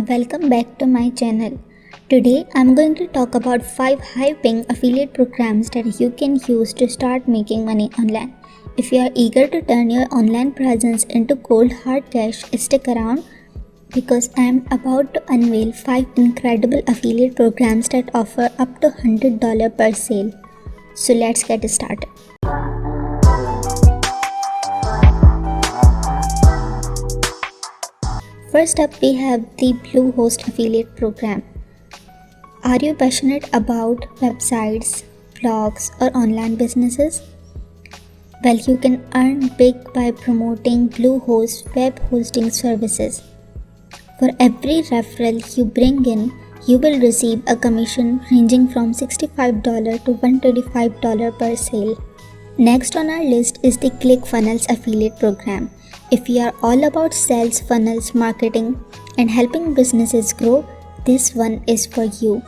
and welcome back to my channel. Today I'm going to talk about 5 high-paying affiliate programs that you can use to start making money online. If you are eager to turn your online presence into cold hard cash, stick around because I'm about to unveil 5 incredible affiliate programs that offer up to $100 per sale. So let's get started. First up, we have the Bluehost affiliate program. Are you passionate about websites, blogs, or online businesses? Well, you can earn big by promoting Bluehost web hosting services. For every referral you bring in, you will receive a commission ranging from $65 to $125 per sale. Next on our list is the ClickFunnels affiliate program. If you are all about sales funnels marketing and helping businesses grow, this one is for you.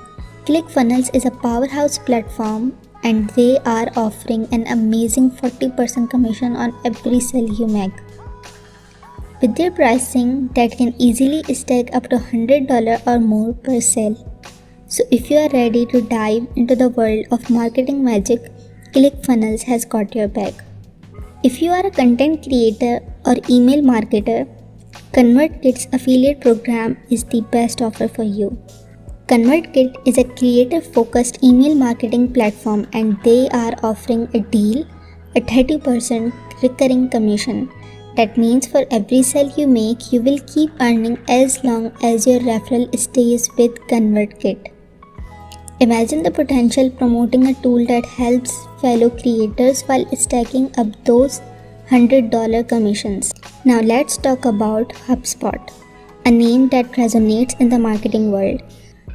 ClickFunnels is a powerhouse platform and they are offering an amazing 40% commission on every sale you make. With their pricing that can easily stack up to $100 or more per sale. So if you are ready to dive into the world of marketing magic, ClickFunnels has got your back. If you are a content creator or email marketer, ConvertKit's affiliate program is the best offer for you. ConvertKit is a creator-focused email marketing platform and they are offering a deal, a 30% recurring commission. That means for every sale you make, you will keep earning as long as your referral stays with ConvertKit. Imagine the potential promoting a tool that helps fellow creators while stacking up those $100 commissions. Now let's talk about HubSpot, a name that resonates in the marketing world.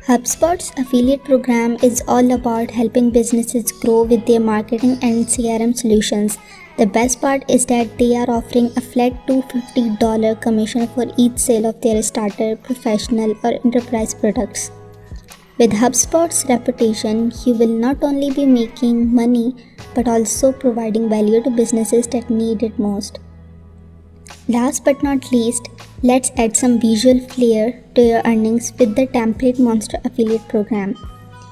HubSpot's affiliate program is all about helping businesses grow with their marketing and CRM solutions. The best part is that they are offering a flat $250 commission for each sale of their starter, professional, or enterprise products. With HubSpot's reputation, you will not only be making money but also providing value to businesses that need it most. Last but not least, let's add some visual flair to your earnings with the Template Monster affiliate program.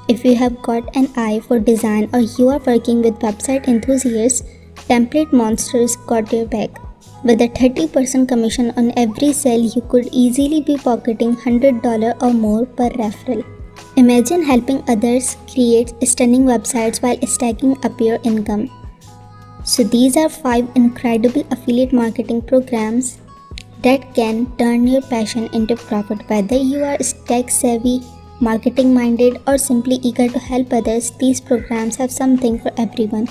If you have got an eye for design or you are working with website enthusiasts, Template Monster's got your back. With a 30% commission on every sale, you could easily be pocketing $100 or more per referral. Imagine helping others create stunning websites while stacking up your income. So these are 5 incredible affiliate marketing programs that can turn your passion into profit. Whether you are tech savvy, marketing minded, or simply eager to help others, these programs have something for everyone.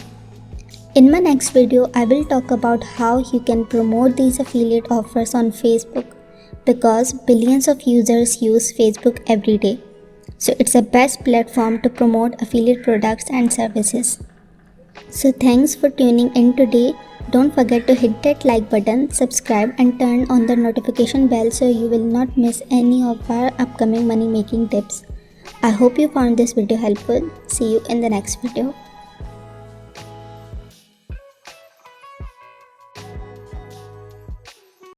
In my next video, I will talk about how you can promote these affiliate offers on Facebook because billions of users use Facebook every day. So it's the best platform to promote affiliate products and services. So thanks for tuning in today. Don't forget to hit that like button, subscribe and turn on the notification bell so you will not miss any of our upcoming money making tips. I hope you found this video helpful. See you in the next video.